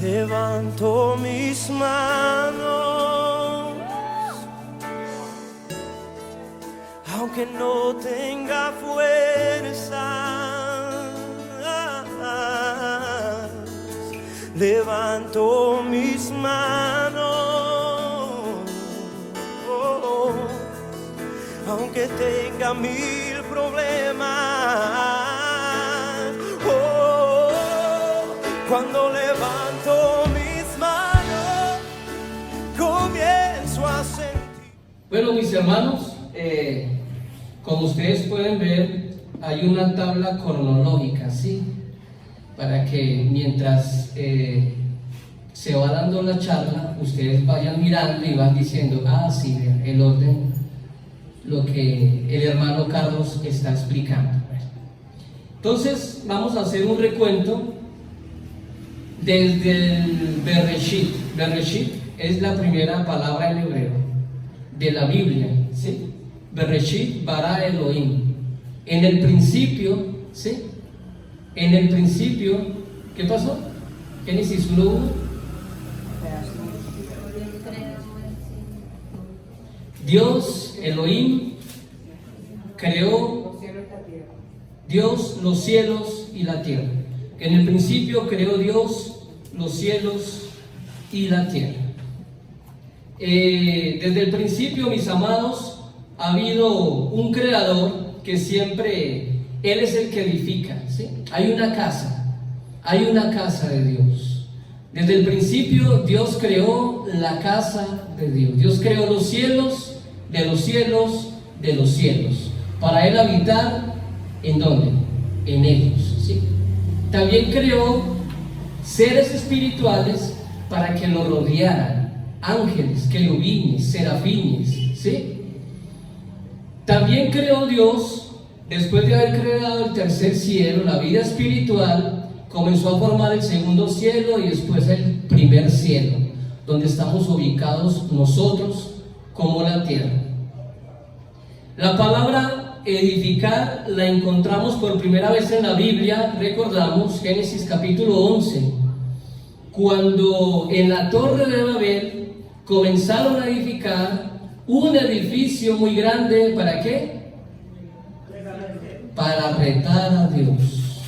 Levanto mis manos, aunque no tenga fuerza. Levanto mis manos, aunque tenga mil problemas. Cuando levanto mis manos, comienzo a sentir. Bueno, mis hermanos, como ustedes pueden ver, hay una tabla cronológica, ¿sí? Para que mientras se va dando la charla, ustedes vayan mirando y van diciendo, ah, sí, el orden, lo que el hermano Carlos está explicando. Entonces, vamos a hacer un recuento desde el Bereshit. Bereshit es la primera palabra en hebreo de la Biblia, ¿sí? Bereshit bara Elohim. En el principio, ¿sí? En el principio, ¿qué pasó? Génesis 1:1. Dios, Elohim, creó Dios los cielos y la tierra. En el principio creó Dios los cielos y la tierra. Desde el principio, mis amados, ha habido un creador que siempre, Él es el que edifica, ¿sí? Hay una casa de Dios. Desde el principio Dios creó la casa de Dios. Dios creó los cielos, de los cielos, de los cielos, para Él habitar, ¿en dónde? En ellos, ¿sí? También creó seres espirituales para que lo rodearan, ángeles, querubines, serafines, ¿sí? También creó Dios, después de haber creado el tercer cielo, la vida espiritual, comenzó a formar el segundo cielo y después el primer cielo, donde estamos ubicados nosotros como la tierra. La palabra edificar la encontramos por primera vez en la Biblia, recordamos Génesis capítulo 11, cuando en la torre de Babel comenzaron a edificar un edificio muy grande. ¿Para qué? Para retar a Dios.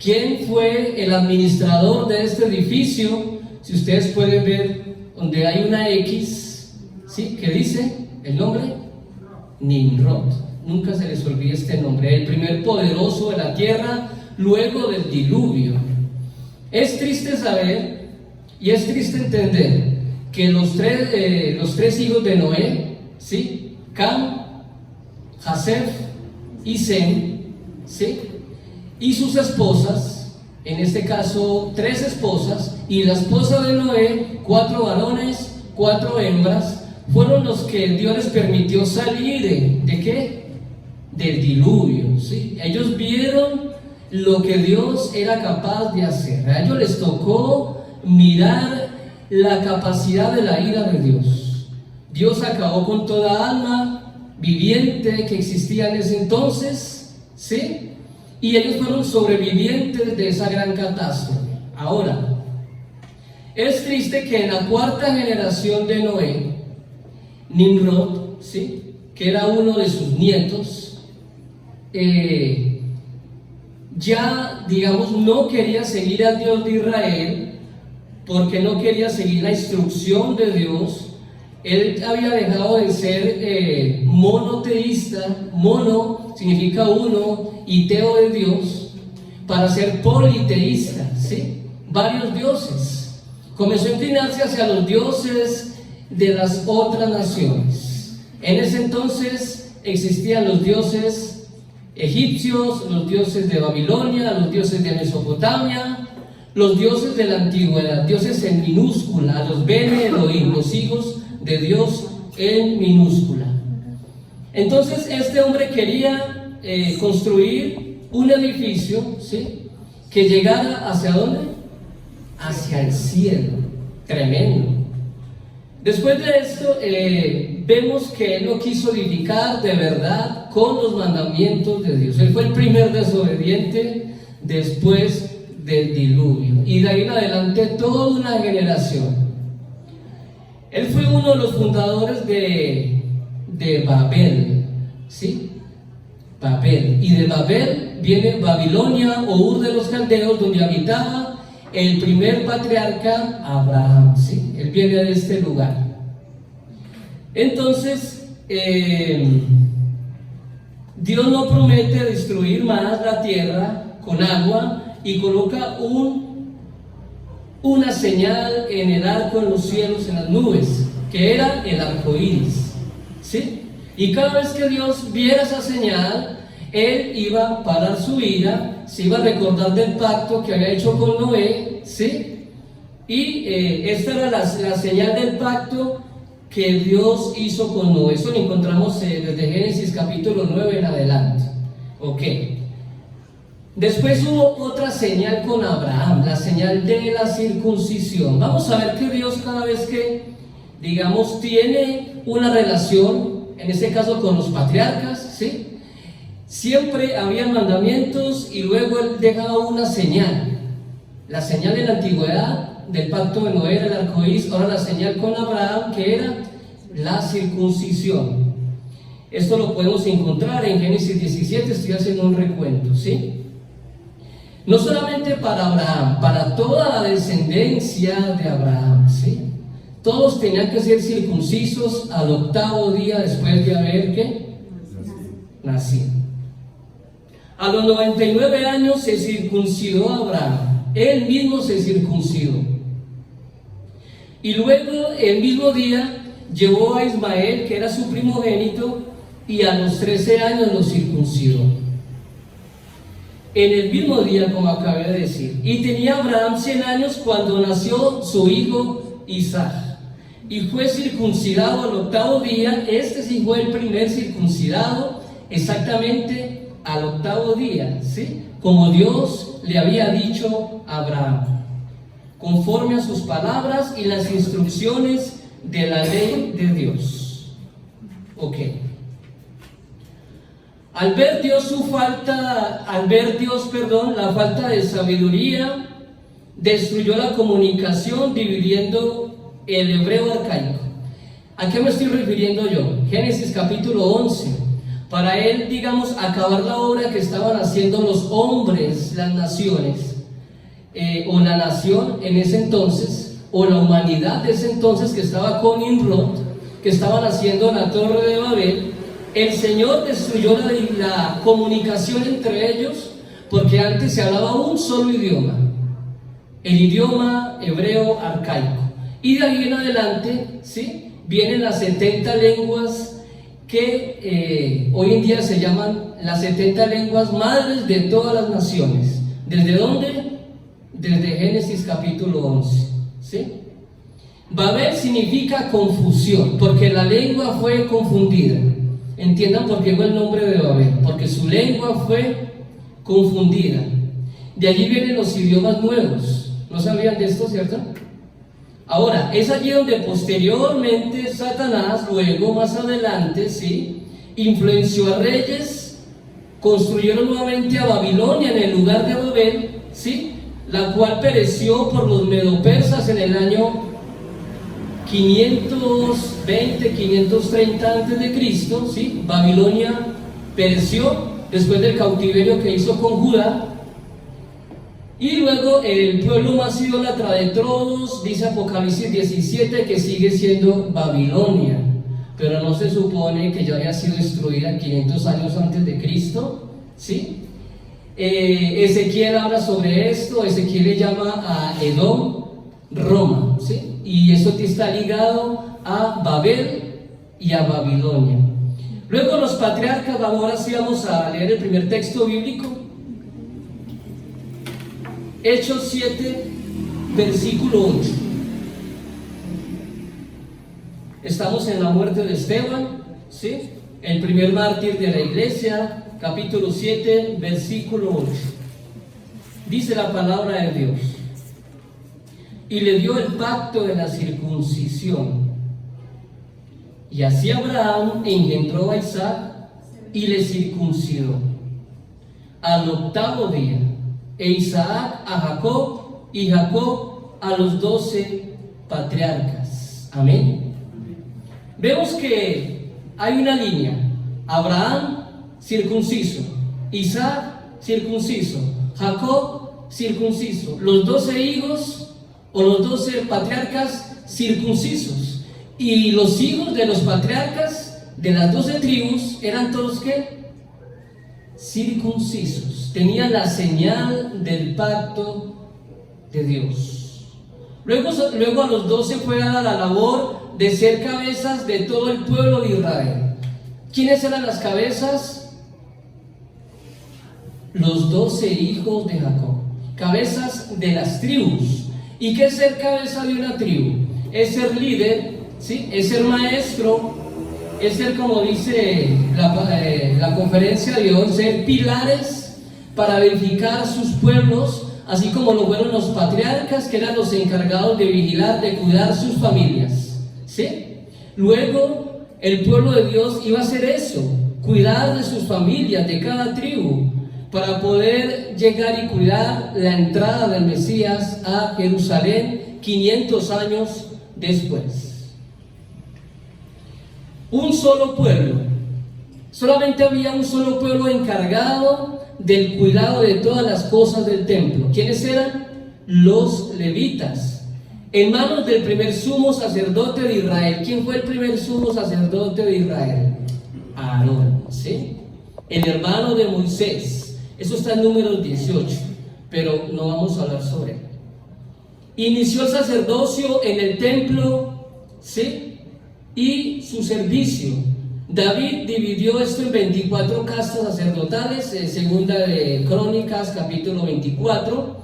¿Quién fue el administrador de este edificio? Si ustedes pueden ver donde hay una X, ¿sí? ¿Qué dice el nombre? Nimrod. Nunca se les olvide este nombre, el primer poderoso de la tierra luego del diluvio. Es triste saber y es triste entender que los tres hijos de Noé, ¿sí? Cam, Jafet y Sem, ¿sí? Y sus esposas, en este caso 3 esposas, y la esposa de Noé, 4 varones, 4 hembras, fueron los que Dios les permitió salir ¿de qué? Del diluvio, ¿sí? Ellos vieron lo que Dios era capaz de hacer. A ellos les tocó mirar la capacidad de la ira de Dios. Dios acabó con toda alma viviente que existía en ese entonces, ¿sí? Y ellos fueron sobrevivientes de esa gran catástrofe. Ahora, es triste que en la 4ª generación de Noé, Nimrod, ¿sí? Que era uno de sus nietos, ya, digamos, no quería seguir al Dios de Israel, porque no quería seguir la instrucción de Dios. Él había dejado de ser monoteísta. Mono significa uno y teo de Dios, para ser politeísta, ¿sí? Varios dioses. Comenzó a inclinarse hacia los dioses de las otras naciones. En ese entonces existían los dioses egipcios, los dioses de Babilonia, los dioses de Mesopotamia, los dioses de la antigüedad, dioses en minúscula, los Bene Elohim, los hijos de Dios en minúscula. Entonces este hombre quería construir un edificio, ¿sí? Que llegara ¿hacia dónde? Hacia el cielo. Tremendo. Después de esto, vemos que él no quiso edificar de verdad con los mandamientos de Dios. Él fue el primer desobediente después del diluvio. Y de ahí en adelante toda una generación. Él fue uno de los fundadores de Babel, ¿sí? Babel. Y de Babel viene Babilonia o Ur de los Caldeos, donde habitaba el primer patriarca Abraham, ¿sí? Él viene de este lugar. Entonces, Dios no promete destruir más la tierra con agua y coloca una señal en el arco, en los cielos, en las nubes, que era el arco iris, ¿sí? Y cada vez que Dios viera esa señal, Él iba a parar su ira, se iba a recordar del pacto que había hecho con Noé, ¿sí? Y esta era la señal del pacto que Dios hizo con Noé. Eso lo encontramos desde Génesis capítulo 9 en adelante. Ok. Después hubo otra señal con Abraham, la señal de la circuncisión. Vamos a ver que Dios cada vez que, digamos, tiene una relación, en este caso con los patriarcas, ¿sí? Siempre había mandamientos y luego Él dejaba una señal. La señal de la antigüedad del pacto de Noé era el arco iris, ahora la señal con Abraham, que era la circuncisión. Esto lo podemos encontrar en Génesis 17, estoy haciendo un recuento, ¿sí? No solamente para Abraham, para toda la descendencia de Abraham, ¿sí? Todos tenían que ser circuncisos al 8º día después de haber ¿qué? Nacido. A los 99 años se circuncidó Abraham, él mismo se circuncidó. Y luego el mismo día llevó a Ismael, que era su primogénito, y a los 13 años lo circuncidó. En el mismo día, como acabé de decir. Y tenía Abraham 100 años cuando nació su hijo Isaac. Y fue circuncidado al 8º día. Este sí fue el primer circuncidado, exactamente al 8º día, ¿sí? Como Dios le había dicho a Abraham, conforme a sus palabras y las instrucciones de la ley de Dios. Ok. Al ver Dios la falta de sabiduría, destruyó la comunicación dividiendo el hebreo arcaico. ¿A qué me estoy refiriendo yo? Génesis capítulo 11. Para él, digamos, acabar la obra que estaban haciendo los hombres, las naciones, o la nación en ese entonces, o la humanidad de ese entonces que estaba con Nimrod, que estaban haciendo la torre de Babel. El Señor destruyó la comunicación entre ellos, porque antes se hablaba un solo idioma, el idioma hebreo arcaico. Y de ahí en adelante, ¿sí?, vienen las 70 lenguas que hoy en día se llaman las 70 lenguas madres de todas las naciones. ¿Desde dónde? Desde Génesis capítulo 11, ¿sí? Babel significa confusión, porque la lengua fue confundida. Entiendan por qué fue el nombre de Babel, porque su lengua fue confundida. De allí vienen los idiomas nuevos. ¿No sabían de esto, cierto? Ahora, es allí donde posteriormente Satanás, luego más adelante, ¿sí?, influenció a reyes, construyeron nuevamente a Babilonia en el lugar de Babel, ¿sí?, la cual pereció por los medopersas en el año 520, 530 antes de Cristo, ¿sí? Babilonia pereció después del cautiverio que hizo con Judá. Y luego el pueblo más idólatra de todos, dice Apocalipsis 17, que sigue siendo Babilonia, pero no se supone que ya había sido destruida 500 años antes de Cristo, ¿sí? Ezequiel habla sobre esto. Ezequiel le llama a Edom Roma, ¿sí? Y eso está ligado a Babel y a Babilonia. Luego los patriarcas, ahora sí vamos a leer el primer texto bíblico. Hechos 7, versículo 8. Estamos en la muerte de Esteban, ¿sí?, el primer mártir de la iglesia, capítulo 7, versículo 8. Dice la palabra de Dios: y le dio el pacto de la circuncisión. Y así Abraham engendró a Isaac y le circuncidó al 8º día, e Isaac a Jacob, y Jacob a los 12 patriarcas. Amén. Vemos que hay una línea: Abraham circunciso, Isaac circunciso, Jacob circunciso, los 12 hijos o los 12 patriarcas circuncisos, y los hijos de los patriarcas de las 12 tribus eran todos ¿qué? Circuncisos, tenían la señal del pacto de Dios. Luego a los 12 fue dada la labor de ser cabezas de todo el pueblo de Israel. ¿Quiénes eran las cabezas? Los 12 hijos de Jacob, cabezas de las tribus. ¿Y qué es ser cabeza de una tribu? Es ser líder, ¿sí? Es ser maestro, es ser, como dice la conferencia de hoy, ser pilares para verificar sus pueblos, así como lo fueron los patriarcas, que eran los encargados de vigilar, de cuidar sus familias, ¿sí? Luego el pueblo de Dios iba a hacer eso, cuidar de sus familias, de cada tribu, para poder llegar y cuidar la entrada del Mesías a Jerusalén 500 años después. Un solo pueblo, solamente había un solo pueblo encargado del cuidado de todas las cosas del templo. ¿Quiénes eran? Los levitas, en manos del primer sumo sacerdote de Israel. ¿Quién fue el primer sumo sacerdote de Israel? Aarón, ¿sí? El hermano de Moisés. Eso está en Números 18, pero no vamos a hablar sobre él. Inició el sacerdocio en el templo, ¿sí? Y su servicio. David dividió esto en 24 castas sacerdotales, segunda de Crónicas, capítulo 24,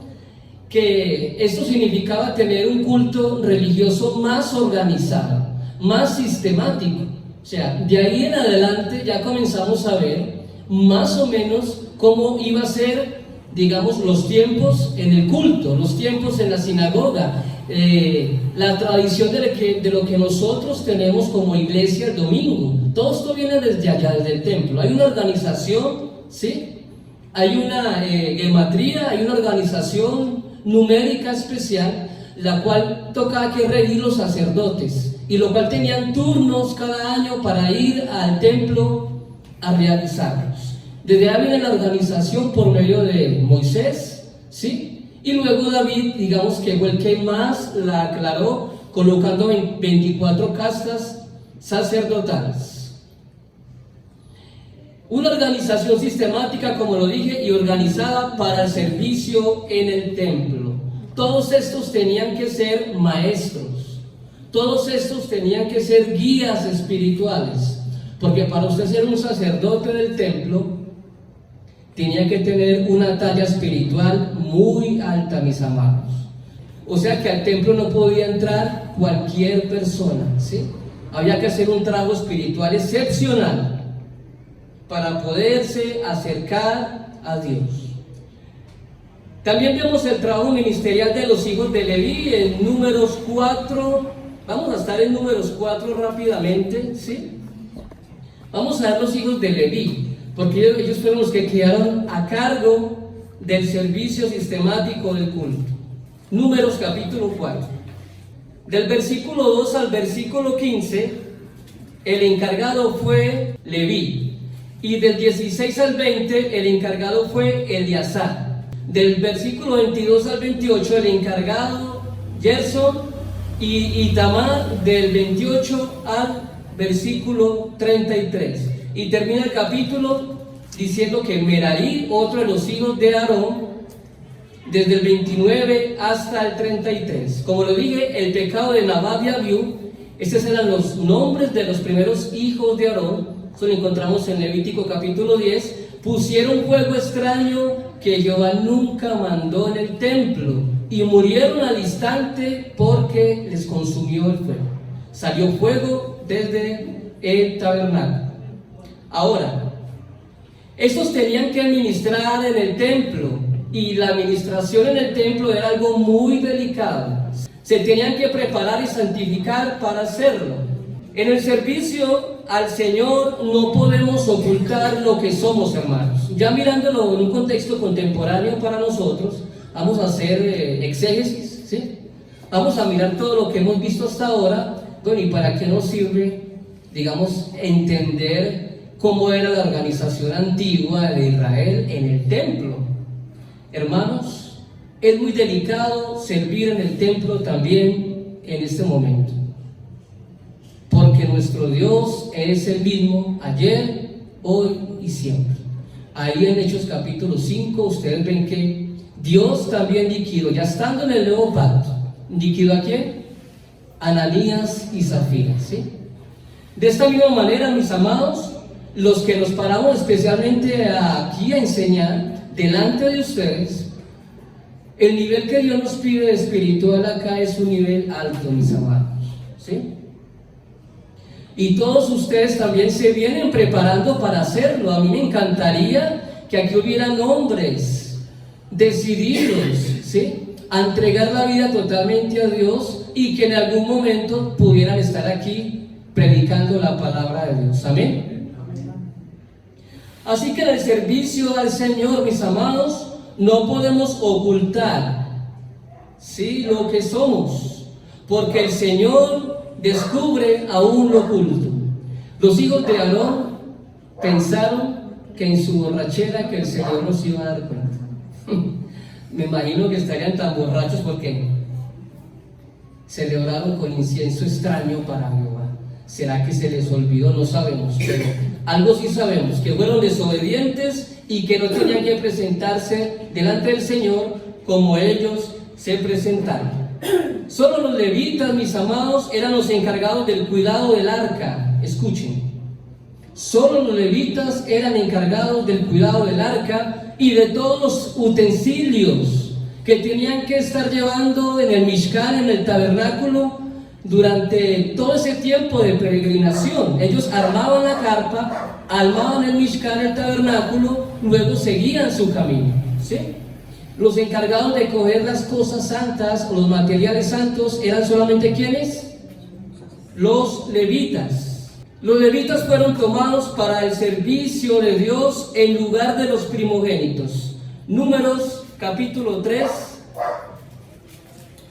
que esto significaba tener un culto religioso más organizado, más sistemático. O sea, de ahí en adelante ya comenzamos a ver más o menos cómo iba a ser, digamos, los tiempos en el culto, los tiempos en la sinagoga, la tradición de lo que nosotros tenemos como iglesia el domingo. Todo esto viene desde allá, desde el templo. Hay una organización, ¿sí? Hay una gematría, hay una organización numérica especial, la cual tocaba que regir los sacerdotes, y lo cual tenían turnos cada año para ir al templo a realizarlos. Desde ahí viene la organización por medio de Moisés, ¿sí? Y luego David, digamos que fue el que más la aclaró, colocando 24 castas sacerdotales. Una organización sistemática, como lo dije, y organizada para el servicio en el templo. Todos estos tenían que ser maestros, todos estos tenían que ser guías espirituales, porque para usted ser un sacerdote del templo, tenía que tener una talla espiritual muy alta, mis amados. O sea que al templo no podía entrar cualquier persona, ¿sí? Había que hacer un trabajo espiritual excepcional para poderse acercar a Dios. También vemos el trabajo ministerial de los hijos de Leví en Números 4. Vamos a estar en Números 4 rápidamente, ¿sí? Vamos a ver los hijos de Leví, porque ellos fueron los que quedaron a cargo del servicio sistemático del culto. Números capítulo 4. Del versículo 2 al versículo 15, el encargado fue Leví. Y del 16 al 20, el encargado fue Eleazar. Del versículo 22 al 28, el encargado Gerson y Itamar, del 28 al versículo 33. Y termina el capítulo diciendo que Merarí, otro de los hijos de Aarón, desde el 29 hasta el 33. Como lo dije, el pecado de Nadab y Abiú, estos eran los nombres de los primeros hijos de Aarón. Eso lo encontramos en Levítico capítulo 10. Pusieron fuego extraño que Jehová nunca mandó en el templo, y murieron al instante porque les consumió el fuego. Salió fuego desde el tabernáculo. Ahora, estos tenían que administrar en el templo, y la administración en el templo era algo muy delicado. Se tenían que preparar y santificar para hacerlo. En el servicio al Señor no podemos ocultar lo que somos, hermanos. Ya mirándolo en un contexto contemporáneo para nosotros, vamos a hacer exégesis, ¿sí? Vamos a mirar todo lo que hemos visto hasta ahora. Bueno, ¿y para qué nos sirve, digamos, entender cómo era la organización antigua de Israel en el templo? Hermanos, es muy delicado servir en el templo también en este momento, porque nuestro Dios es el mismo ayer, hoy y siempre. Ahí en Hechos capítulo 5 ustedes ven que Dios también liquidó, ya estando en el nuevo pacto, ¿liquidó a quién? Ananías y Zafira, ¿sí? De esta misma manera, mis amados, los que nos paramos especialmente aquí a enseñar delante de ustedes, el nivel que Dios nos pide espiritual acá es un nivel alto, mis amados, ¿sí? Y todos ustedes también se vienen preparando para hacerlo. A mí me encantaría que aquí hubieran hombres decididos, ¿sí?, a entregar la vida totalmente a Dios y que en algún momento pudieran estar aquí predicando la palabra de Dios. Amén. Así que en el servicio al Señor, mis amados, no podemos ocultar, ¿sí?, lo que somos, porque el Señor descubre aún lo oculto. Los hijos de Aarón pensaron que en su borrachera que el Señor nos iba a dar cuenta. Me imagino que estarían tan borrachos porque celebraron con incienso extraño para Jehová. ¿Será que se les olvidó? No sabemos, pero algo sí sabemos, que fueron desobedientes y que no tenían que presentarse delante del Señor como ellos se presentaron. Solo los levitas, mis amados, eran los encargados del cuidado del arca. Escuchen, solo los levitas eran encargados del cuidado del arca y de todos los utensilios que tenían que estar llevando en el Mishkan, en el tabernáculo, durante todo ese tiempo de peregrinación. Ellos armaban la carpa, armaban el Mishkan, el tabernáculo, luego seguían su camino, ¿sí? Los encargados de coger las cosas santas o los materiales santos eran solamente ¿quiénes? Los levitas. Los levitas fueron tomados para el servicio de Dios en lugar de los primogénitos. Números capítulo 3,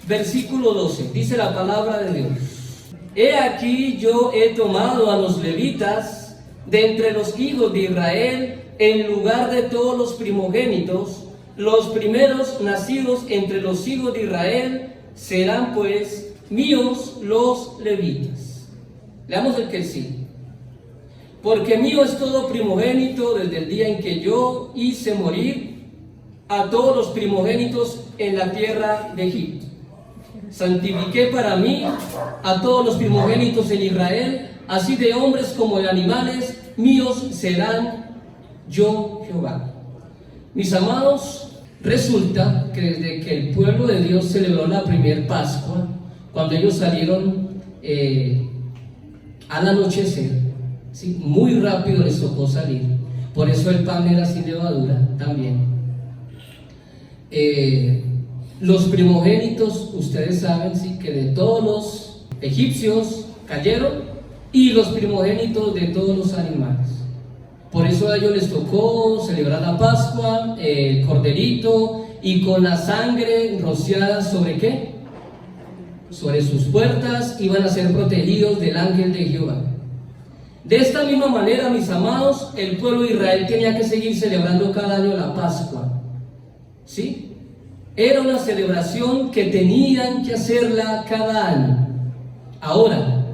versículo 12. Dice la palabra de Dios: He aquí yo he tomado a los levitas de entre los hijos de Israel en lugar de todos los primogénitos. Los primeros nacidos entre los hijos de Israel serán pues míos los levitas. Leamos el que sí. Porque mío es todo primogénito desde el día en que yo hice morir a todos los primogénitos en la tierra de Egipto. Santifiqué para mí a todos los primogénitos en Israel, así de hombres como de animales, míos serán yo Jehová. Mis amados, resulta que desde que el pueblo de Dios celebró la primer Pascua, cuando ellos salieron al anochecer, ¿sí?, muy rápido les tocó salir. Por eso el pan era sin levadura también. Los primogénitos, ustedes saben, ¿sí?, que de todos los egipcios cayeron, y los primogénitos de todos los animales. Por eso a ellos les tocó celebrar la Pascua, el corderito, y con la sangre rociada ¿sobre qué? Sobre sus puertas iban a ser protegidos del ángel de Jehová. De esta misma manera, mis amados, el pueblo de Israel tenía que seguir celebrando cada año la Pascua, ¿sí? Era una celebración que tenían que hacerla cada año. Ahora,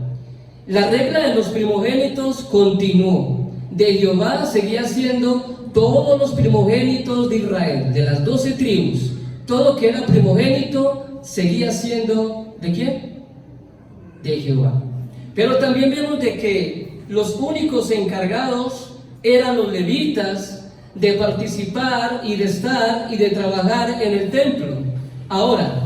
la regla de los primogénitos continuó. De Jehová seguía siendo todos los primogénitos de Israel, de las 12 tribus. Todo que era primogénito seguía siendo ¿de quién? De Jehová. Pero también vemos de que los únicos encargados eran los levitas de participar y de estar y de trabajar en el templo. Ahora,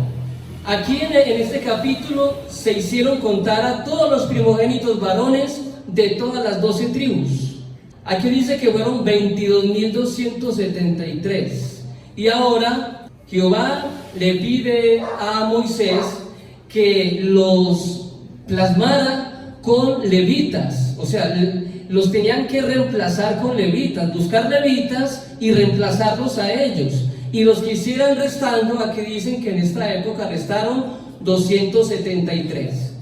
aquí en este capítulo se hicieron contar a todos los primogénitos varones de todas las 12 tribus. Aquí dice que fueron 22.273. Y ahora Jehová le pide a Moisés que los plasmara con levitas, o sea, los tenían que reemplazar con levitas, buscar levitas y reemplazarlos a ellos. Y los que hicieran restando, aquí dicen que en esta época restaron 273.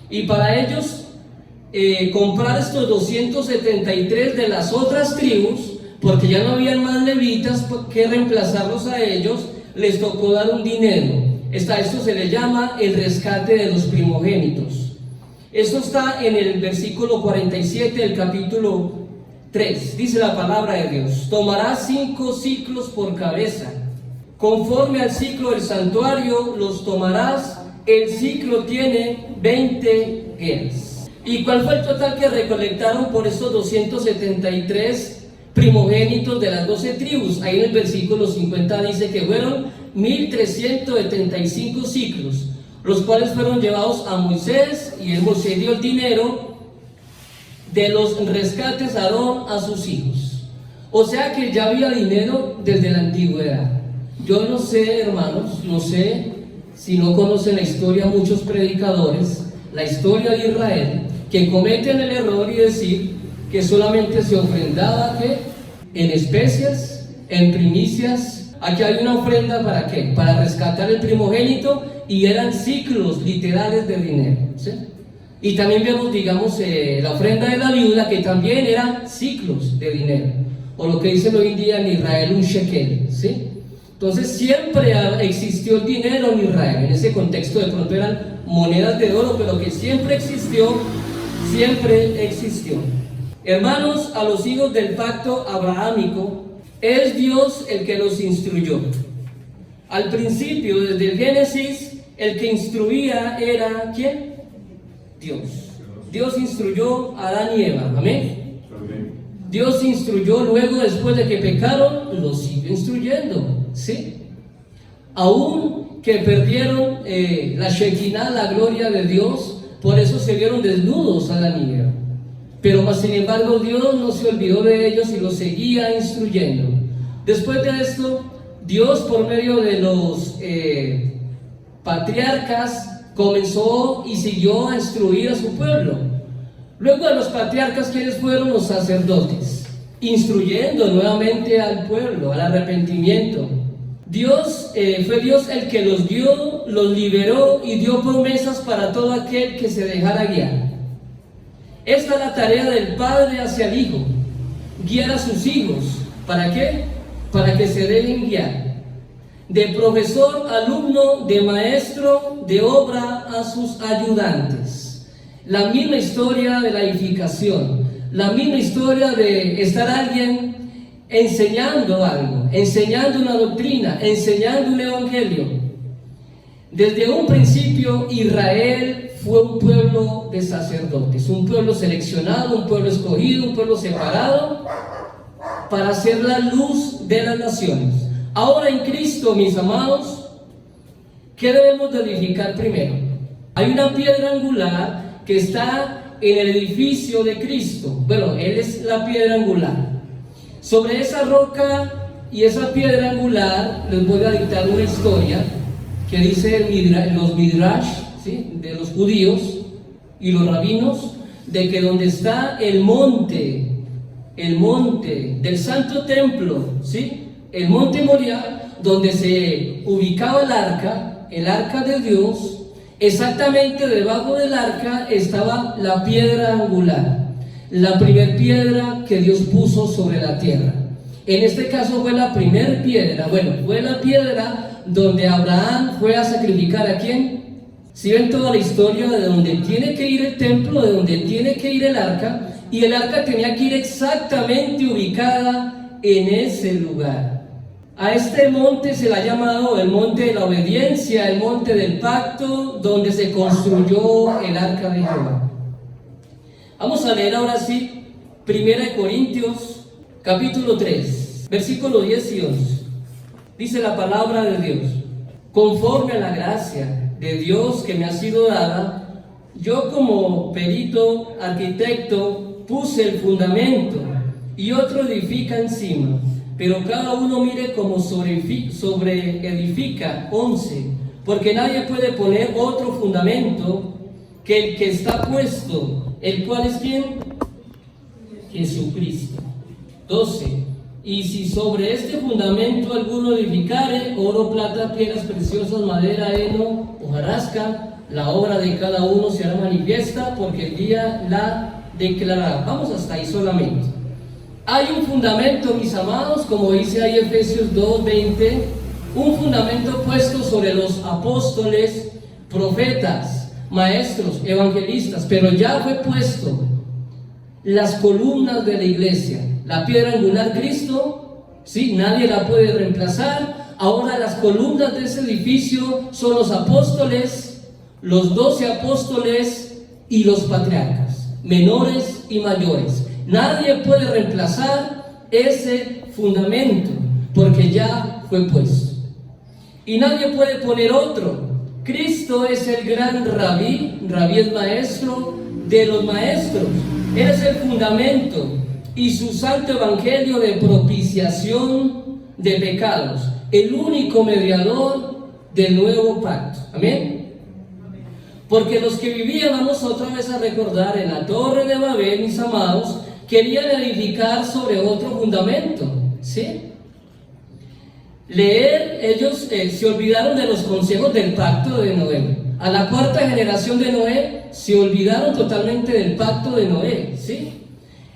Y para ellos comprar estos 273 de las otras tribus, porque ya no habían más levitas que reemplazarlos a ellos, les tocó dar un dinero. Esto se le llama el rescate de los primogénitos. Esto está en el versículo 47 del capítulo 3. Dice la palabra de Dios: tomarás 5 ciclos por cabeza, conforme al ciclo del santuario los tomarás. El ciclo tiene 20 gueras. ¿Y cuál fue el total que recolectaron por estos 273 primogénitos de las 12 tribus? Ahí en el versículo 50 dice que fueron 1375 ciclos, los cuales fueron llevados a Moisés, y él Moisés dio el dinero de los rescates a Aarón a sus hijos. O sea que ya había dinero desde la antigüedad. Yo no sé, hermanos, no sé si no conocen la historia muchos predicadores, la historia de Israel, que cometen el error y decir que solamente se ofrendaba en especias, en primicias. Aquí hay una ofrenda, ¿para qué? Para rescatar el primogénito, y eran ciclos literales de dinero, ¿sí? Y también vemos, digamos, la ofrenda de la viuda, que también eran ciclos de dinero, o lo que dicen hoy en día en Israel, un shekel, ¿sí? Entonces siempre existió el dinero en Israel. En ese contexto de pronto eran monedas de oro, pero que siempre existió. Hermanos, a los hijos del pacto abrahámico es Dios el que los instruyó. Al principio, desde el Génesis, el que instruía era ¿quién? Dios. Dios instruyó a Adán y Eva. Amén. Dios instruyó, luego después de que pecaron, los sigue instruyendo. ¿Sí? Aún que perdieron la Shekinah, la gloria de Dios, por eso se vieron desnudos Adán y Eva. Pero más sin embargo Dios no se olvidó de ellos y los seguía instruyendo. Después de esto, Dios por medio de los patriarcas comenzó y siguió a instruir a su pueblo. Luego de los patriarcas, ¿quiénes fueron? Los sacerdotes, instruyendo nuevamente al pueblo al arrepentimiento. Fue Dios el que los guió, los liberó y dio promesas para todo aquel que se dejara guiar. Esta es la tarea del padre hacia el hijo: guiar a sus hijos. ¿Para qué? Para que se dejen guiar. De profesor, alumno, de maestro, de obra a sus ayudantes. La misma historia de la edificación, la misma historia de estar alguien enseñando algo, enseñando una doctrina, enseñando un evangelio. Desde un principio Israel fue un pueblo de sacerdotes, un pueblo seleccionado, un pueblo escogido, un pueblo separado para ser la luz de las naciones. Ahora en Cristo, mis amados, ¿qué debemos de edificar primero? Hay una piedra angular que está en el edificio de Cristo. Bueno, Él es la piedra angular. Sobre esa roca y esa piedra angular les voy a dictar una historia que dice los midrash, ¿sí?, de los judíos y los rabinos, de que donde está el monte del santo templo, ¿sí?, el monte Moriah, donde se ubicaba el arca de Dios, exactamente debajo del arca estaba la piedra angular, la primer piedra que Dios puso sobre la tierra. En este caso fue la primer piedra, fue la piedra donde Abraham fue a sacrificar ¿a quién? Si ven toda la historia de donde tiene que ir el templo, de donde tiene que ir el arca, y el arca tenía que ir exactamente ubicada en ese lugar. A este monte se le ha llamado el monte de la obediencia, el monte del pacto, donde se construyó el arca de Jehová. Vamos a leer ahora sí 1 Corintios capítulo 3, versículos 10 y 11. Dice la palabra de Dios: conforme a la gracia de Dios que me ha sido dada, yo como perito arquitecto puse el fundamento y otro edifica encima, pero cada uno mire cómo sobre edifica. 11. Porque nadie puede poner otro fundamento que el que está puesto, ¿El cual es quién? Jesucristo. 12. Y si sobre este fundamento alguno edificare, oro, plata, piedras preciosas, madera, heno, hojarasca, la obra de cada uno será manifiesta, porque el día la declarará. Vamos hasta ahí solamente. Hay un fundamento, mis amados, como dice ahí Efesios 2:20, un fundamento puesto sobre los apóstoles, profetas, maestros, evangelistas, pero ya fue puesto las columnas de la iglesia, la piedra angular Cristo, ¿sí? Nadie la puede reemplazar. Ahora las columnas de ese edificio son los apóstoles, los 12 apóstoles y los patriarcas, menores y mayores. Nadie puede reemplazar ese fundamento porque ya fue puesto. Y nadie puede poner otro. Cristo es el gran rabí, rabí es maestro de los maestros. Él es el fundamento y su santo evangelio de propiciación de pecados, el único mediador del nuevo pacto. Amén. Porque los que vivían, vamos otra vez a recordar, en la torre de Babel, mis amados, querían edificar sobre otro fundamento, ¿sí? Ellos se olvidaron de los consejos del pacto de Noé. A la cuarta generación de Noé se olvidaron totalmente del pacto de Noé, ¿sí?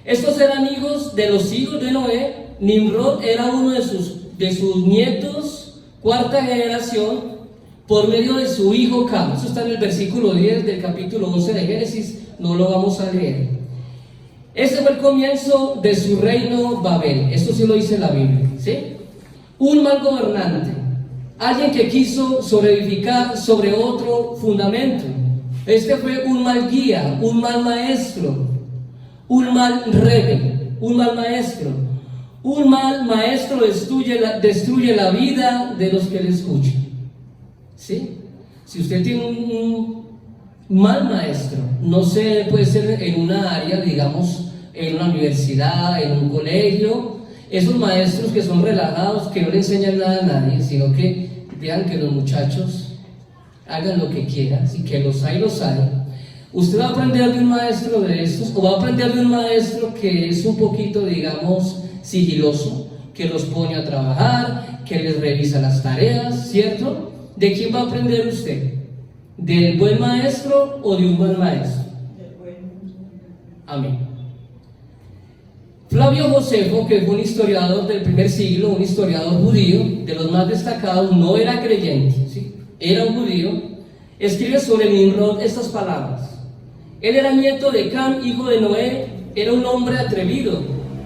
Estos eran hijos de los hijos de Noé. Nimrod era uno de sus nietos, cuarta generación, por medio de su hijo Cam. Eso está en el versículo 10 del capítulo 11 de Génesis, no lo vamos a leer. Ese fue el comienzo de su reino Babel. Esto sí lo dice la Biblia, ¿sí? Un mal gobernante, alguien que quiso sobreedificar sobre otro fundamento. Este fue un mal guía, un mal maestro, un mal rebelde, un mal maestro. Un mal maestro destruye la vida de los que le escuchan, ¿sí? Si usted tiene un mal maestro, no sé, puede ser en una área, digamos, en una universidad, en un colegio, esos maestros que son relajados, que no le enseñan nada a nadie, sino que dejan que los muchachos hagan lo que quieran, si que los hay. Usted va a aprender de un maestro de estos, o va a aprender de un maestro que es un poquito, digamos, sigiloso, que los pone a trabajar, que les revisa las tareas, ¿cierto? ¿De quién va a aprender usted? ¿Del buen maestro o de un mal maestro? Amén. Flavio Josefo, que fue un historiador del primer siglo, un historiador judío, de los más destacados, no era creyente, ¿sí? Era un judío, escribe sobre Nimrod estas palabras. Él era nieto de Cam, hijo de Noé, era un hombre atrevido,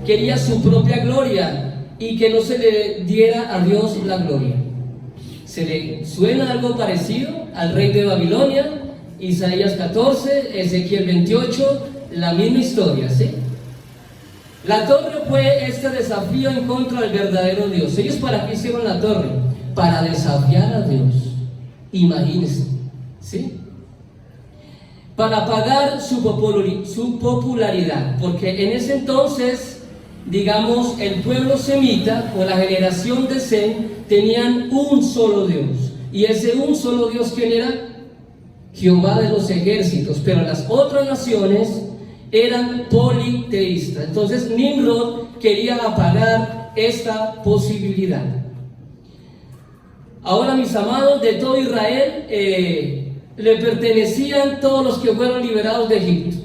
quería su propia gloria y que no se le diera a Dios la gloria. ¿Se le suena algo parecido al rey de Babilonia? Isaías 14, Ezequiel 28, la misma historia, ¿sí? La torre fue este desafío en contra del verdadero Dios. ¿Ellos para qué hicieron la torre? Para desafiar a Dios. Imagínense, ¿sí? Para pagar su popularidad, porque en ese entonces, digamos, el pueblo semita o la generación de Sem tenían un solo Dios. Y ese un solo Dios, ¿quién era? Jehová de los ejércitos. Pero las otras naciones eran politeístas. Entonces Nimrod quería apagar esta posibilidad. Ahora, mis amados, de todo Israel le pertenecían todos los que fueron liberados de Egipto.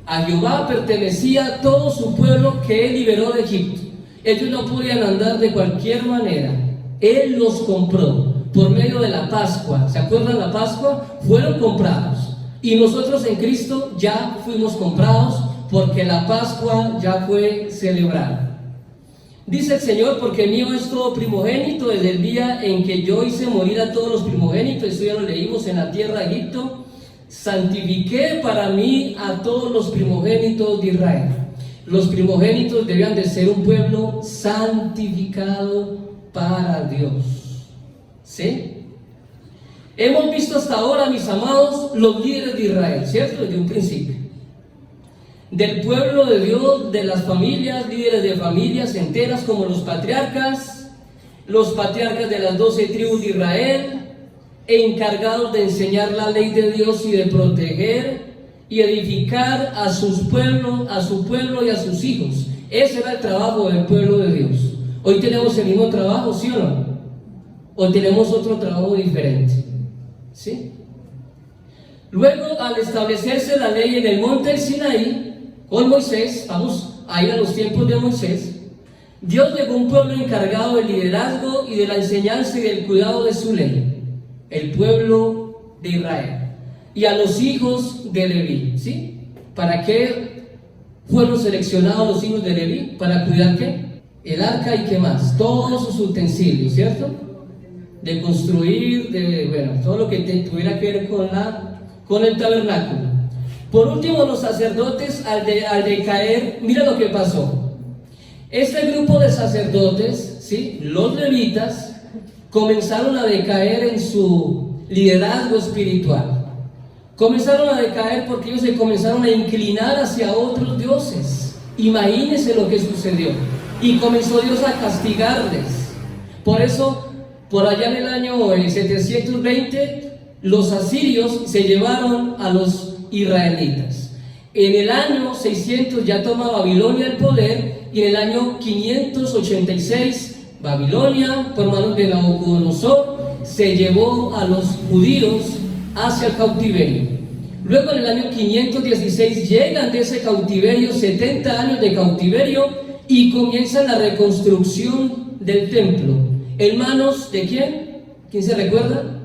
A Jehová pertenecía todo su pueblo que él liberó de Egipto. Ellos no podían andar de cualquier manera. Él los compró por medio de la Pascua. ¿Se acuerdan la Pascua? Fueron comprados. Y nosotros en Cristo ya fuimos comprados porque la Pascua ya fue celebrada. Dice el Señor, porque mío es todo primogénito, desde el día en que yo hice morir a todos los primogénitos, esto ya lo leímos en la tierra de Egipto, santifiqué para mí a todos los primogénitos de Israel. Los primogénitos debían de ser un pueblo santificado para Dios, ¿sí? Hemos visto hasta ahora, mis amados, los líderes de Israel, ¿cierto? Desde un principio. Del pueblo de Dios, de las familias, líderes de familias enteras como los patriarcas de las 12 tribus de Israel, encargados de enseñar la ley de Dios y de proteger y edificar a su pueblo y a sus hijos. Ese era el trabajo del pueblo de Dios. Hoy tenemos el mismo trabajo, ¿sí o no? ¿O tenemos otro trabajo diferente? ¿Sí? Luego, al establecerse la ley en el monte del Sinaí, con Moisés, vamos a ir a los tiempos de Moisés, Dios legó un pueblo encargado del liderazgo y de la enseñanza y del cuidado de su ley, el pueblo de Israel, y a los hijos de Leví, ¿sí? ¿Para qué fueron seleccionados los hijos de Leví? ¿Para cuidar qué? El arca y qué más, todos sus utensilios, ¿cierto? De construir, todo lo que tuviera que ver con el tabernáculo. Por último, los sacerdotes al decaer, mira lo que pasó. Este grupo de sacerdotes, ¿sí?, los levitas, comenzaron a decaer en su liderazgo espiritual. Comenzaron a decaer porque ellos se comenzaron a inclinar hacia otros dioses. Imagínense lo que sucedió. Y comenzó Dios a castigarles. Por eso, por allá en el año 720, los asirios se llevaron a los israelitas. En el año 600 ya toma Babilonia el poder, y en el año 586 Babilonia, por manos de Nabucodonosor, se llevó a los judíos hacia el cautiverio. Luego en el año 516 llegan de ese cautiverio, 70 años de cautiverio, y comienza la reconstrucción del templo. ¿En manos de quién? ¿Quién se recuerda?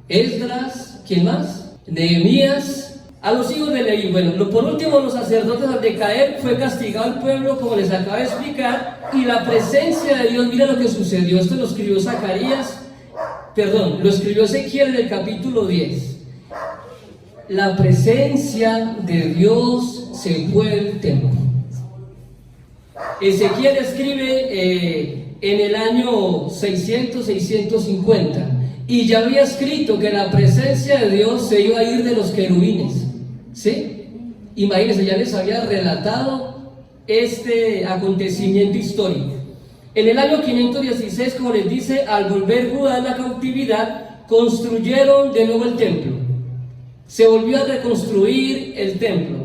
Esdras, ¿quién más? Nehemías. A los hijos de Leví. Bueno, por último, los sacerdotes al decaer fue castigado el pueblo, como les acabo de explicar, y la presencia de Dios, mira lo que sucedió. Esto lo escribió lo escribió Ezequiel en el capítulo 10. La presencia de Dios se fue del templo. Ezequiel escribe en el año 650, y ya había escrito que la presencia de Dios se iba a ir de los querubines, ¿sí? Imagínense, ya les había relatado este acontecimiento histórico. En el año 516, como les dice, al volver Judá de la cautividad, construyeron de nuevo el templo. Se volvió a reconstruir el templo,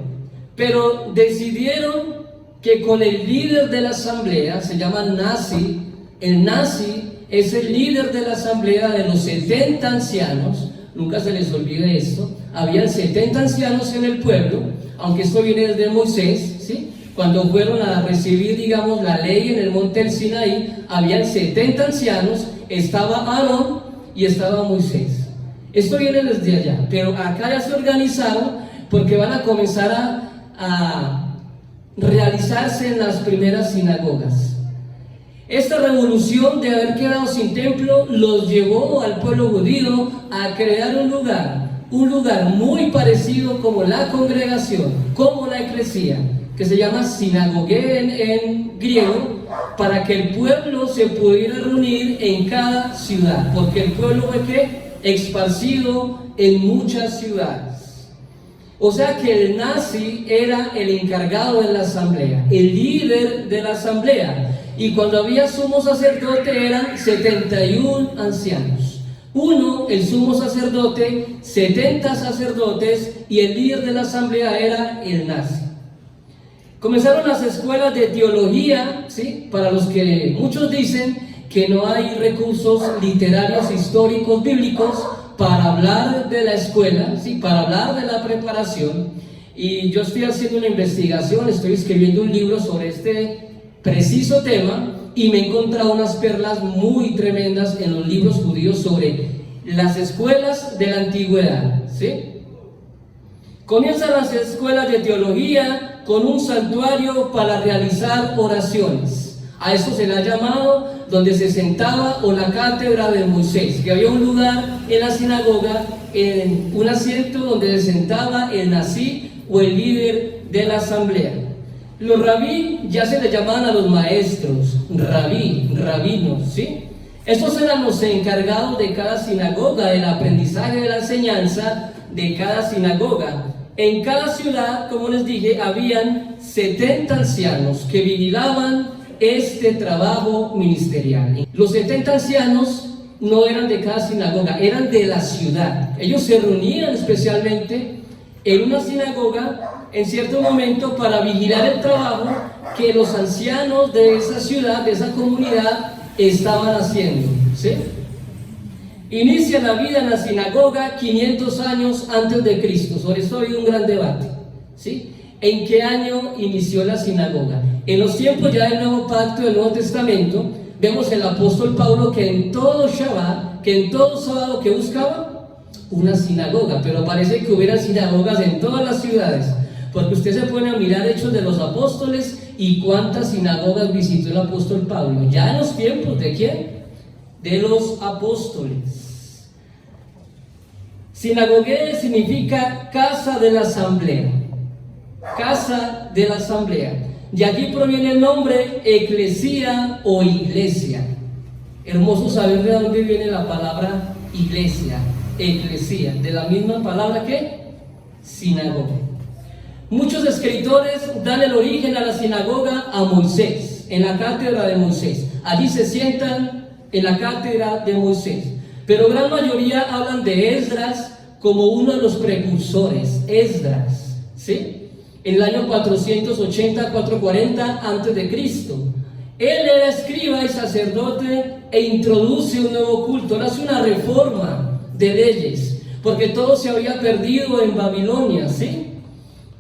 pero decidieron que con el líder de la asamblea, se llama Nasi, el Nasi es el líder de la asamblea de los 70 ancianos, nunca se les olvide esto, habían 70 ancianos en el pueblo, aunque esto viene desde Moisés, ¿sí? Cuando fueron a recibir, digamos, la ley en el monte del Sinaí, habían 70 ancianos, estaba Aarón y estaba Moisés. Esto viene desde allá, pero acá ya se organizaron porque van a comenzar a realizarse en las primeras sinagogas. Esta revolución de haber quedado sin templo los llevó al pueblo judío a crear un lugar muy parecido como la congregación, como la eclesía, que se llama sinagogue en griego, para que el pueblo se pudiera reunir en cada ciudad, porque el pueblo fue esparcido en muchas ciudades. O sea que el Nasi era el encargado de la asamblea, el líder de la asamblea. Y cuando había sumo sacerdote eran 71 ancianos. Uno, el sumo sacerdote, 70 sacerdotes, y el líder de la asamblea era el Nasi. Comenzaron las escuelas de teología, ¿sí? Para los que muchos dicen que no hay recursos literarios, históricos, bíblicos para hablar de la escuela, ¿sí? Para hablar de la preparación. Y yo estoy haciendo una investigación, estoy escribiendo un libro sobre este preciso tema, y me he encontrado unas perlas muy tremendas en los libros judíos sobre las escuelas de la antigüedad, ¿sí? Comienzan las escuelas de teología con un santuario para realizar oraciones. A esto se le ha llamado donde se sentaba, o la cátedra de Moisés, que había un lugar en la sinagoga, en un asiento donde se sentaba el Nasi o el líder de la asamblea. Los rabí ya se les llamaban a los maestros, rabinos, ¿sí? Estos eran los encargados de cada sinagoga, del aprendizaje de la enseñanza de cada sinagoga. En cada ciudad, como les dije, habían 70 ancianos que vigilaban este trabajo ministerial. Los 70 ancianos no eran de cada sinagoga, eran de la ciudad. Ellos se reunían especialmente en una sinagoga en cierto momento para vigilar el trabajo que los ancianos de esa ciudad, de esa comunidad, estaban haciendo, ¿sí? Inicia la vida en la sinagoga 500 años antes de Cristo. Sobre esto ha habido un gran debate, ¿sí? ¿En qué año inició la sinagoga? En los tiempos ya del Nuevo Pacto, del Nuevo Testamento, vemos el apóstol Pablo que en todo Shabbat, que en todo sábado, que buscaba una sinagoga, pero parece que hubiera sinagogas en todas las ciudades, porque usted se pone a mirar Hechos de los Apóstoles y cuántas sinagogas visitó el apóstol Pablo, ya en los tiempos ¿de quién? De los apóstoles. Sinagogue significa casa de la asamblea, casa de la asamblea. De aquí proviene el nombre eclesía o iglesia. Hermoso saber de dónde viene la palabra iglesia, eclesía, de la misma palabra que sinagoga. Muchos escritores dan el origen a la sinagoga a Moisés, en la cátedra de Moisés. Allí se sientan en la cátedra de Moisés. Pero gran mayoría hablan de Esdras como uno de los precursores, Esdras, ¿sí? En el año 480-440 antes de Cristo. Él era escriba y sacerdote e introduce un nuevo culto. Él hace una reforma de leyes, porque todo se había perdido en Babilonia, ¿sí?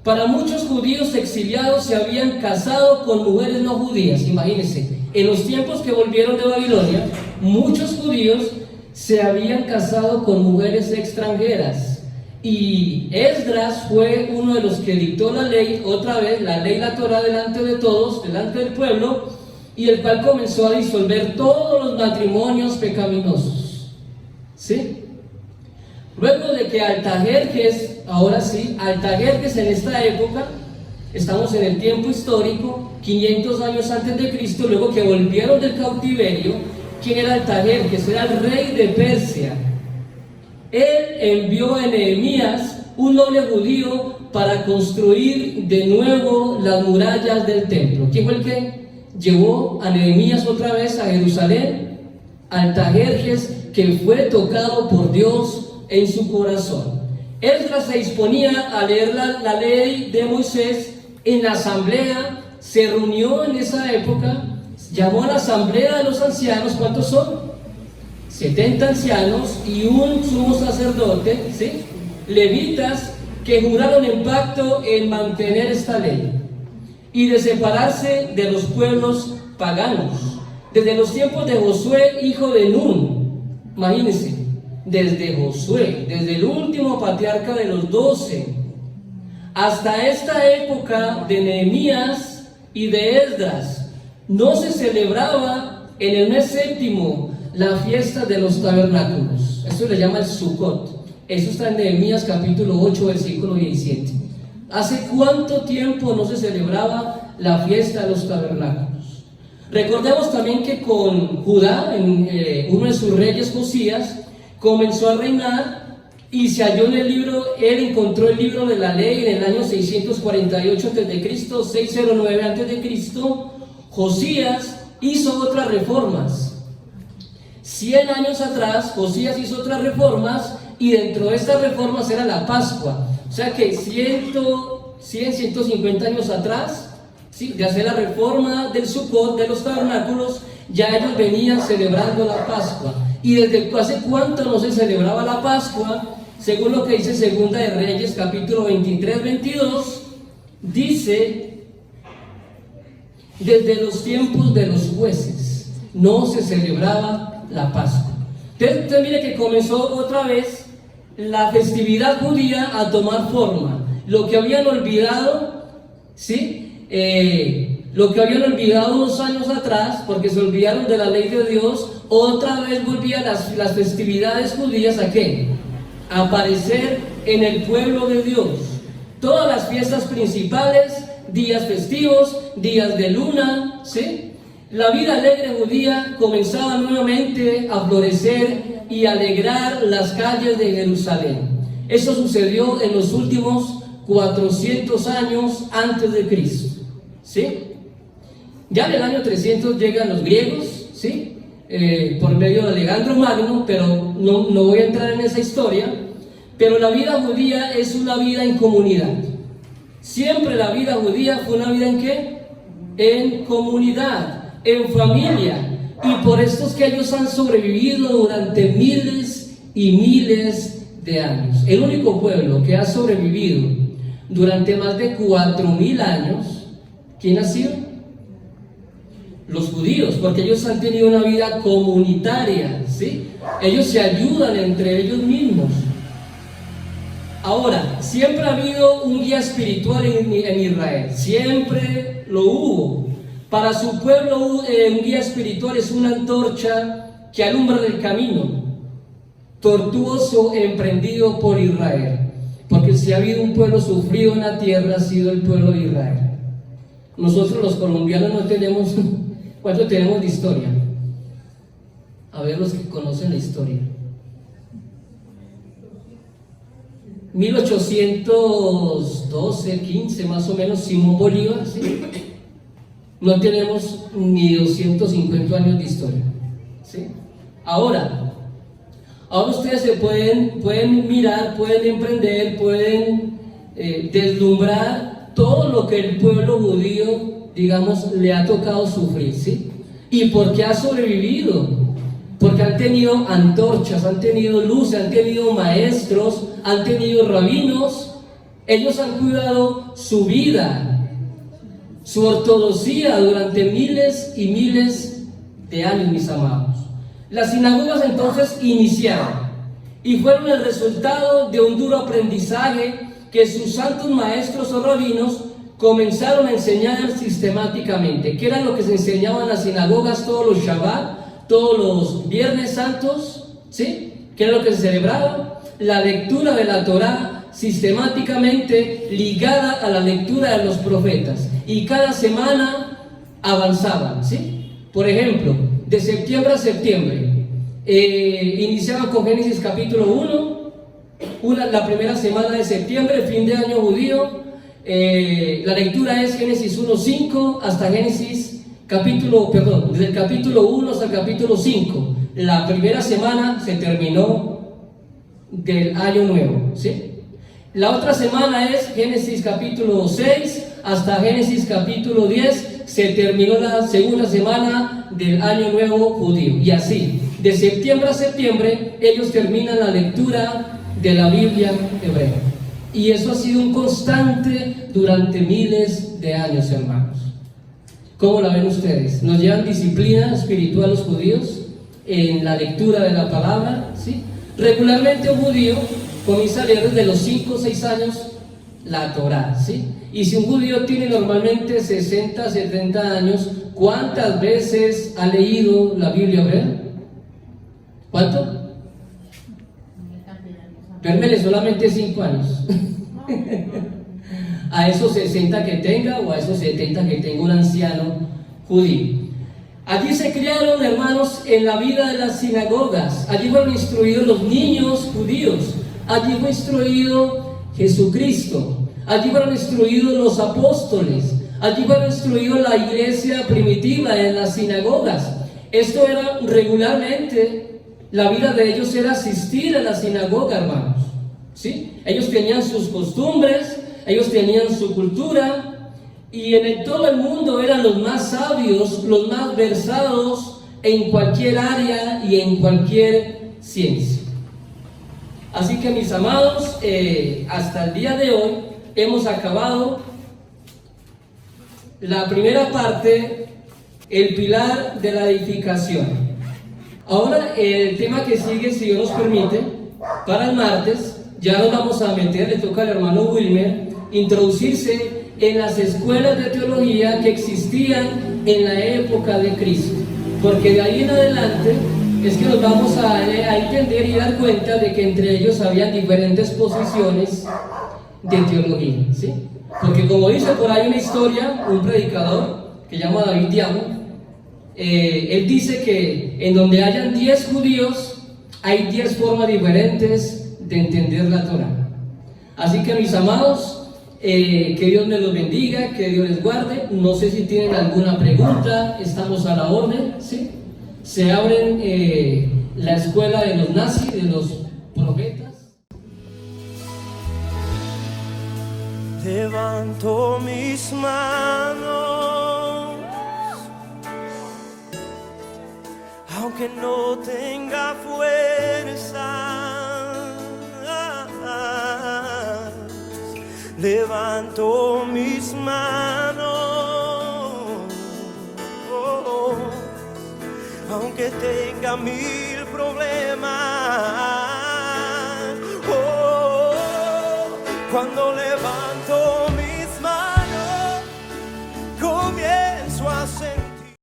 Para muchos judíos exiliados se habían casado con mujeres no judías. Imagínense, en los tiempos que volvieron de Babilonia, muchos judíos se habían casado con mujeres extranjeras. Y Esdras fue uno de los que dictó la ley, otra vez, la ley, la Torá, delante de todos, delante del pueblo, y el cual comenzó a disolver todos los matrimonios pecaminosos, ¿sí? Luego de que Artajerjes, ahora sí, Artajerjes en esta época, estamos en el tiempo histórico, 500 años antes de Cristo, luego que volvieron del cautiverio, ¿quién era Artajerjes? Era el rey de Persia. Él envió a Nehemías, un noble judío, para construir de nuevo las murallas del templo. ¿Quién fue el que llevó a Nehemías otra vez a Jerusalén? Artajerjes, que fue tocado por Dios en su corazón. Esdras se disponía a leer la ley de Moisés en la asamblea, se reunió en esa época, llamó a la asamblea de los ancianos. ¿Cuántos son? 70 ancianos y un sumo sacerdote, ¿sí? Levitas, que juraron en pacto en mantener esta ley y de separarse de los pueblos paganos. Desde los tiempos de Josué, hijo de Nun, imagínense, desde Josué, desde el último patriarca de los 12, hasta esta época de Nehemías y de Esdras, no se celebraba en el mes séptimo la fiesta de los tabernáculos. Esto le llama el Sukkot. Eso está en Nehemías capítulo 8, versículo 17. ¿Hace cuánto tiempo no se celebraba la fiesta de los tabernáculos? Recordemos también que con Judá, uno de sus reyes, Josías, comenzó a reinar y se halló en el libro, él encontró el libro de la ley en el año 648 a.C., 609 a.C. Josías hizo otras reformas. 100 años atrás, Josías hizo otras reformas y dentro de estas reformas era la Pascua. O sea que 150 años atrás, ¿sí?, de hacer la reforma del Sukkot, de los tabernáculos, ya ellos venían celebrando la Pascua. ¿Y desde hace cuánto no se celebraba la Pascua? Según lo que dice Segunda de Reyes, capítulo 23-22, dice, desde los tiempos de los jueces no se celebraba la Pascua. Entonces mire que comenzó otra vez la festividad judía a tomar forma. Lo que habían olvidado, ¿sí? Lo que habían olvidado unos años atrás, porque se olvidaron de la ley de Dios, otra vez volvían las festividades judías ¿a qué? A aparecer en el pueblo de Dios. Todas las fiestas principales, días festivos, días de luna, ¿sí? La vida alegre judía comenzaba nuevamente a florecer y alegrar las calles de Jerusalén. Eso sucedió en los últimos 400 años antes de Cristo, ¿sí? Ya en el año 300 llegan los griegos, ¿sí? Por medio de Alejandro Magno, pero no voy a entrar en esa historia. Pero la vida judía es una vida en comunidad. Siempre la vida judía fue una vida ¿en qué? En comunidad, en familia. Y por esto es que ellos han sobrevivido durante miles y miles de años. El único pueblo que ha sobrevivido durante más de 4000 años, ¿quién ha sido? Los judíos, porque ellos han tenido una vida comunitaria, ¿sí? Ellos se ayudan entre ellos mismos. Ahora, siempre ha habido un guía espiritual en Israel, siempre lo hubo. Para su pueblo un guía espiritual es una antorcha que alumbra el camino tortuoso emprendido por Israel. Porque si ha habido un pueblo sufrido en la tierra, ha sido el pueblo de Israel. Nosotros los colombianos no tenemos, ¿cuánto tenemos de historia? A ver los que conocen la historia. 1812, 15 más o menos, Simón Bolívar, ¿sí? No tenemos ni 250 años de historia, ¿sí? Ahora ustedes se pueden mirar, pueden emprender, pueden deslumbrar todo lo que el pueblo judío, digamos, le ha tocado sufrir, ¿sí? ¿Y por qué ha sobrevivido? Porque han tenido antorchas, han tenido luz, han tenido maestros, han tenido rabinos. Ellos han cuidado su vida, su ortodoxia durante miles y miles de años, mis amados. Las sinagogas entonces iniciaron y fueron el resultado de un duro aprendizaje que sus santos maestros o rabinos comenzaron a enseñar sistemáticamente. ¿Qué era lo que se enseñaba en las sinagogas todos los Shabbat? Todos los viernes santos, ¿sí? ¿Qué era lo que se celebraba? La lectura de la Torá sistemáticamente ligada a la lectura de los profetas. Y cada semana avanzaban, ¿sí? Por ejemplo, de septiembre a septiembre, iniciaban con Génesis capítulo 1, la primera semana de septiembre, fin de año judío. La lectura es Génesis 1:5 hasta Génesis desde el capítulo 1 hasta el capítulo 5. La primera semana se terminó del año nuevo, ¿sí? La otra semana es Génesis capítulo 6 hasta Génesis capítulo 10. Se terminó la segunda semana del año nuevo judío. Y así, de septiembre a septiembre, ellos terminan la lectura de la Biblia hebrea. Y eso ha sido un constante durante miles de años, hermanos. ¿Cómo la ven ustedes? ¿Nos llevan disciplina espiritual los judíos en la lectura de la palabra? ¿Sí? Regularmente un judío comienza a leer desde los 5 o 6 años la Torá, ¿sí? Y si un judío tiene normalmente 60, 70 años, ¿cuántas veces ha leído la Biblia hebrea? ¿Cuánto? Pérmele solamente 5 años. A esos 60 que tenga o a esos 70 que tenga un anciano judío. Allí se criaron, hermanos, en la vida de las sinagogas. Allí fueron instruidos los niños judíos. Allí fue instruido Jesucristo. Allí fueron instruidos los apóstoles. Allí fueron instruidos la iglesia primitiva en las sinagogas. Esto era regularmente, la vida de ellos era asistir a la sinagoga, hermanos, ¿sí? Ellos tenían sus costumbres, ellos tenían su cultura, y en todo el mundo eran los más sabios, los más versados en cualquier área y en cualquier ciencia. Así que, mis amados, hasta el día de hoy hemos acabado la primera parte, el pilar de la edificación. Ahora el tema que sigue, si Dios nos permite, para el martes, ya nos vamos a meter, le toca al hermano Wilmer introducirse en las escuelas de teología que existían en la época de Cristo, porque de ahí en adelante es que nos vamos a entender y dar cuenta de que entre ellos había diferentes posiciones de teología, ¿sí? Porque como dice por ahí una historia, un predicador que se llama David Diamo, él dice que en donde hayan 10 judíos hay 10 formas diferentes de entender la Torá. Así que, mis amados, que Dios me los bendiga, que Dios les guarde. No sé si tienen alguna pregunta, estamos a la orden, ¿sí? Se abren la escuela de los nazis, de los profetas. levanto mis manos, aunque no tenga fuerza, levanto mis manos, aunque tenga mil problemas, cuando levanto